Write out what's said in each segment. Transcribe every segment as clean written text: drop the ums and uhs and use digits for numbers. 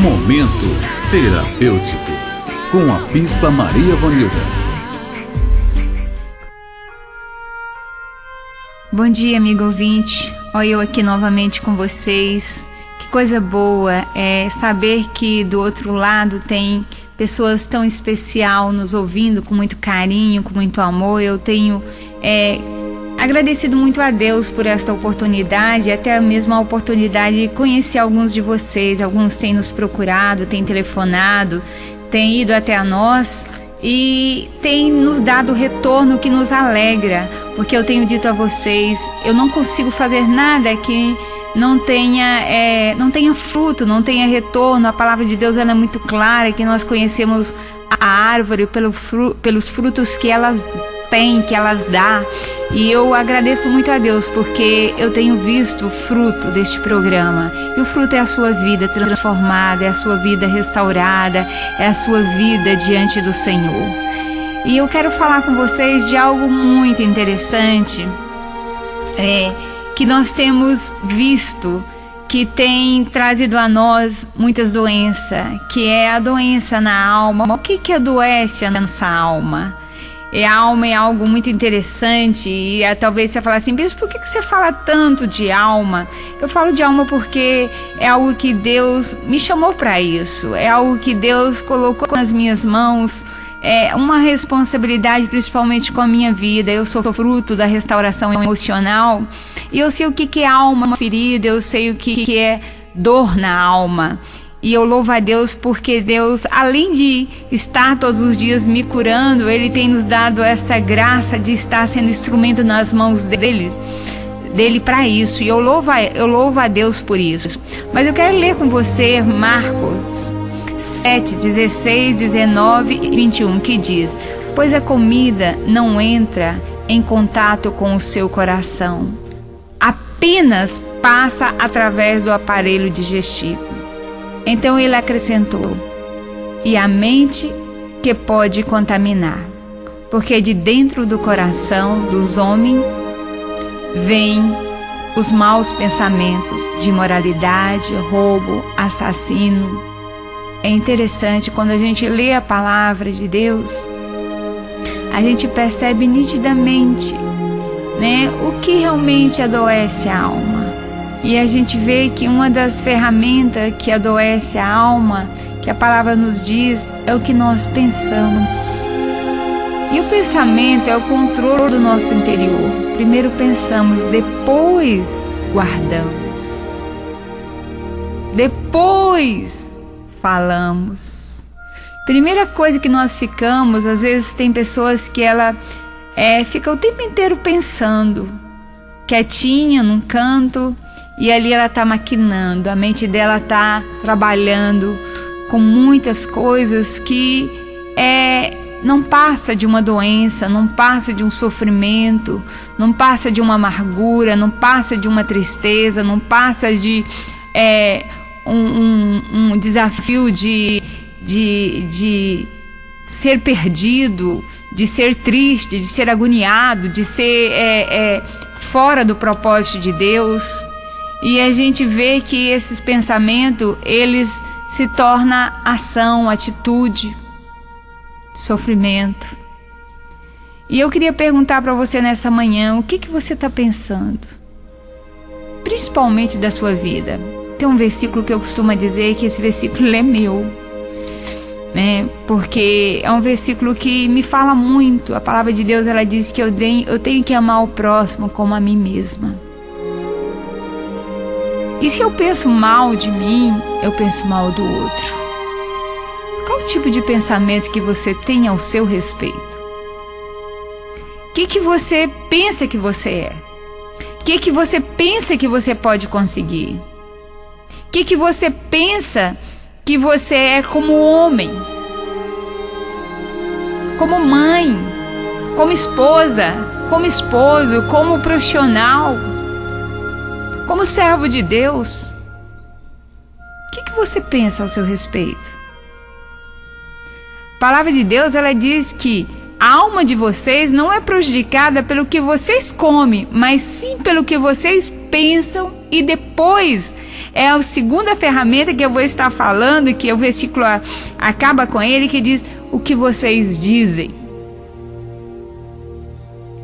Momento terapêutico com a Bispa Maria Vonilda. Bom dia, amigo ouvinte. Olha eu aqui novamente com vocês. Que coisa boa é saber que do outro lado tem pessoas tão especial nos ouvindo com muito carinho, com muito amor. Eu tenho agradecido muito a Deus por esta oportunidade, até mesmo a oportunidade de conhecer alguns de vocês. Alguns têm nos procurado, têm telefonado, têm ido até a nós e têm nos dado retorno que nos alegra, porque eu tenho dito a vocês, eu não consigo fazer nada que não tenha fruto, não tenha retorno. A palavra de Deus ela é muito clara, que nós conhecemos a árvore pelos frutos que elas têm, que elas dão. E eu agradeço muito a Deus porque eu tenho visto o fruto deste programa. E o fruto é a sua vida transformada, é a sua vida restaurada, é a sua vida diante do Senhor. E eu quero falar com vocês de algo muito interessante, que nós temos visto que tem trazido a nós muitas doenças, que é a doença na alma. O que adoece a nossa alma? A alma é algo muito interessante e talvez você fale assim, Bispo, por que você fala tanto de alma? Eu falo de alma porque é algo que Deus me chamou para isso, é algo que Deus colocou nas minhas mãos, é uma responsabilidade principalmente com a minha vida. Eu sou fruto da restauração emocional e eu sei o que é alma, uma ferida, eu sei o que é dor na alma. E eu louvo a Deus porque Deus, além de estar todos os dias me curando, Ele tem nos dado essa graça de estar sendo instrumento nas mãos dele para isso. E eu louvo a Deus por isso. Mas eu quero ler com você Marcos 7, 16, 19 e 21, que diz: pois a comida não entra em contato com o seu coração, apenas passa através do aparelho digestivo. Então ele acrescentou: e a mente que pode contaminar, porque de dentro do coração dos homens vêm os maus pensamentos de imoralidade, roubo, assassino. É interessante, quando a gente lê a palavra de Deus, a gente percebe nitidamente, o que realmente adoece a alma. E a gente vê que uma das ferramentas que adoece a alma, que a palavra nos diz, é o que nós pensamos. E o pensamento é o controle do nosso interior. Primeiro pensamos, depois guardamos. Depois falamos. Primeira coisa que nós ficamos, às vezes tem pessoas que ela fica o tempo inteiro pensando, quietinha num canto, e ali ela está maquinando, a mente dela está trabalhando com muitas coisas que não passa de uma doença, não passa de um sofrimento, não passa de uma amargura, não passa de uma tristeza, não passa de um desafio de ser perdido, de ser triste, de ser agoniado, de ser fora do propósito de Deus. E a gente vê que esses pensamentos, eles se tornam ação, atitude, sofrimento. E eu queria perguntar para você nessa manhã, o que você está pensando? Principalmente da sua vida. Tem um versículo que eu costumo dizer que esse versículo é meu, porque é um versículo que me fala muito. A palavra de Deus, ela diz que eu tenho que amar o próximo como a mim mesma. E se eu penso mal de mim, eu penso mal do outro. Qual o tipo de pensamento que você tem ao seu respeito? O que você pensa que você é? O que você pensa que você pode conseguir? O que você pensa que você é como homem? Como mãe? Como esposa? Como esposo? Como profissional? Como servo de Deus? O que você pensa ao seu respeito? A palavra de Deus, ela diz que a alma de vocês não é prejudicada pelo que vocês comem, mas sim pelo que vocês pensam. E depois é a segunda ferramenta que eu vou estar falando, que o versículo acaba com ele, que diz o que vocês dizem.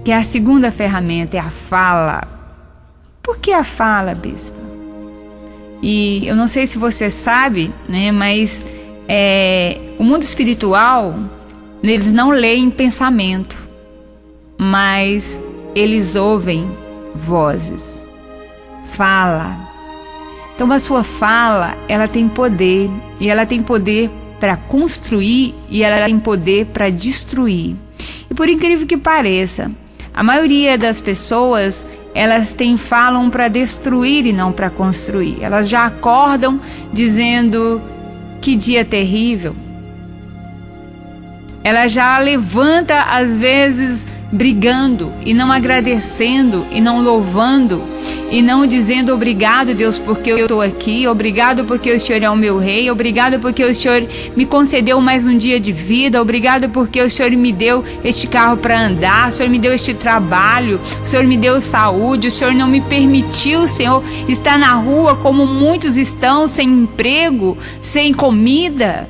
Que é a segunda ferramenta, é a fala. Por que a fala, bispo? E eu não sei se você sabe, né, mas o mundo espiritual, eles não leem pensamento, mas eles ouvem vozes. Fala. Então a sua fala, ela tem poder, e ela tem poder para construir, e ela tem poder para destruir. E por incrível que pareça, a maioria das pessoas, elas falam para destruir e não para construir. Elas já acordam dizendo que dia terrível. Ela já levanta, às vezes, brigando e não agradecendo e não louvando e não dizendo obrigado, Deus, porque eu estou aqui, obrigado porque o Senhor é o meu rei, obrigado porque o Senhor me concedeu mais um dia de vida, obrigado porque o Senhor me deu este carro para andar, o Senhor me deu este trabalho, o Senhor me deu saúde, o Senhor não me permitiu, Senhor, estar na rua como muitos estão, sem emprego, sem comida.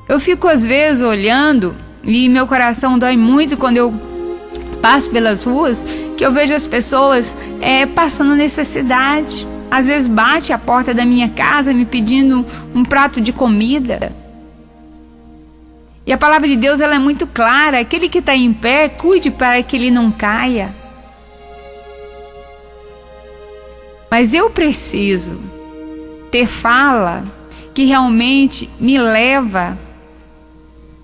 Eu fico às vezes olhando e meu coração dói muito quando eu passo pelas ruas, que eu vejo as pessoas passando necessidade. Às vezes bate a porta da minha casa me pedindo um prato de comida. E a palavra de Deus, ela é muito clara: aquele que está em pé, cuide para que ele não caia. Mas eu preciso ter fala que realmente me leva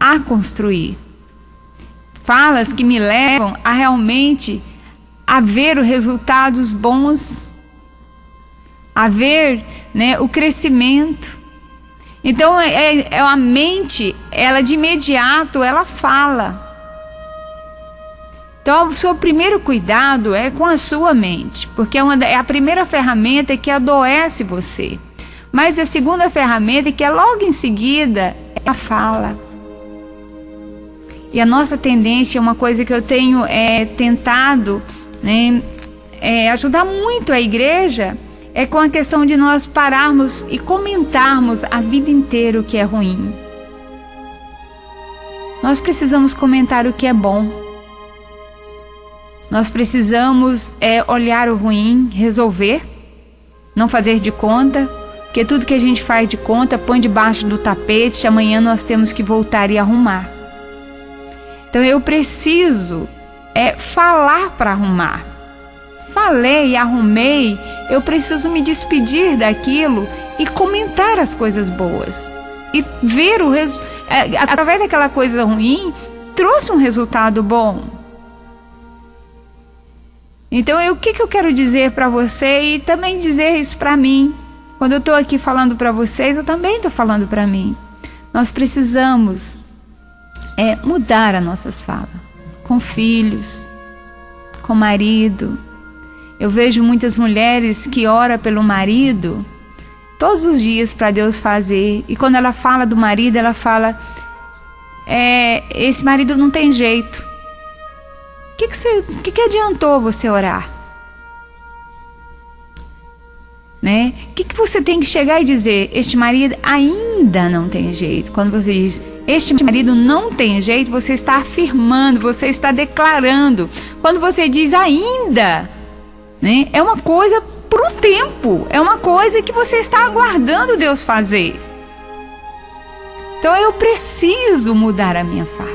a construir. Falas que me levam a realmente a ver os resultados bons, a ver, né, o crescimento. Então a mente, ela de imediato, ela fala. Então o seu primeiro cuidado é com a sua mente, porque é a primeira ferramenta que adoece você. Mas a segunda ferramenta, que é logo em seguida, é a fala. E a nossa tendência, uma coisa que eu tenho tentado, né, ajudar muito a igreja, é com a questão de nós pararmos e comentarmos a vida inteira o que é ruim. Nós precisamos comentar o que é bom. Nós precisamos olhar o ruim, resolver, não fazer de conta, porque tudo que a gente faz de conta, põe debaixo do tapete, amanhã nós temos que voltar e arrumar. Então eu preciso falar para arrumar. Falei, arrumei, eu preciso me despedir daquilo e comentar as coisas boas. E ver através daquela coisa ruim, trouxe um resultado bom. Então o que eu quero dizer para você, e também dizer isso para mim. Quando eu estou aqui falando para vocês, eu também estou falando para mim. Nós precisamos mudar as nossas falas, com filhos, com marido. Eu vejo muitas mulheres que oram pelo marido todos os dias para Deus fazer, e quando ela fala do marido, ela fala: esse marido não tem jeito. O que adiantou você orar? Né? O que você tem que chegar e dizer? Este marido ainda não tem jeito. Quando você diz este marido não tem jeito, você está afirmando, você está declarando. Quando você diz ainda, né, é uma coisa por um tempo, é uma coisa que você está aguardando Deus fazer. Então eu preciso mudar a minha fala.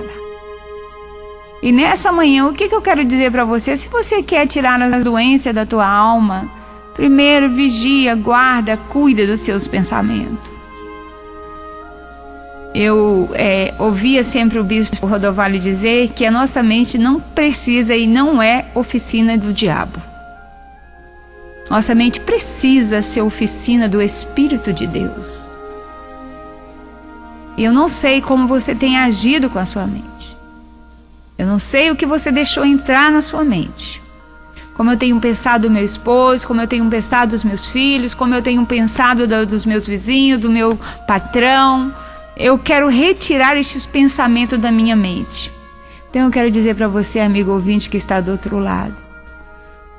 E nessa manhã, o que eu quero dizer para você? Se você quer tirar as doenças da tua alma, primeiro vigia, guarda, cuida dos seus pensamentos. Eu ouvia sempre o bispo Rodovalho dizer que a nossa mente não precisa e não é oficina do diabo. Nossa mente precisa ser oficina do Espírito de Deus. E eu não sei como você tem agido com a sua mente. Eu não sei o que você deixou entrar na sua mente. Como eu tenho pensado do meu esposo, como eu tenho pensado dos meus filhos, como eu tenho pensado dos meus vizinhos, do meu patrão, eu quero retirar estes pensamentos da minha mente. Então eu quero dizer para você, amigo ouvinte que está do outro lado,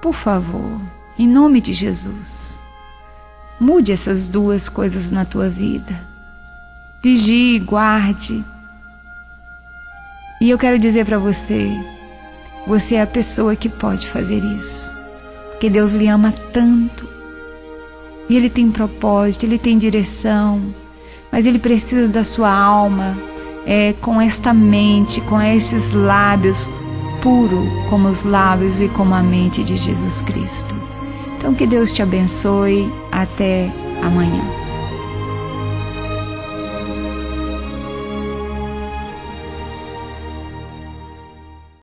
por favor, em nome de Jesus, mude essas duas coisas na tua vida. Vigie, guarde. E eu quero dizer para você, você é a pessoa que pode fazer isso. Porque Deus lhe ama tanto. E Ele tem propósito, Ele tem direção. Mas Ele precisa da sua alma, com esta mente, com esses lábios puro como os lábios e como a mente de Jesus Cristo. Então que Deus te abençoe. Até amanhã.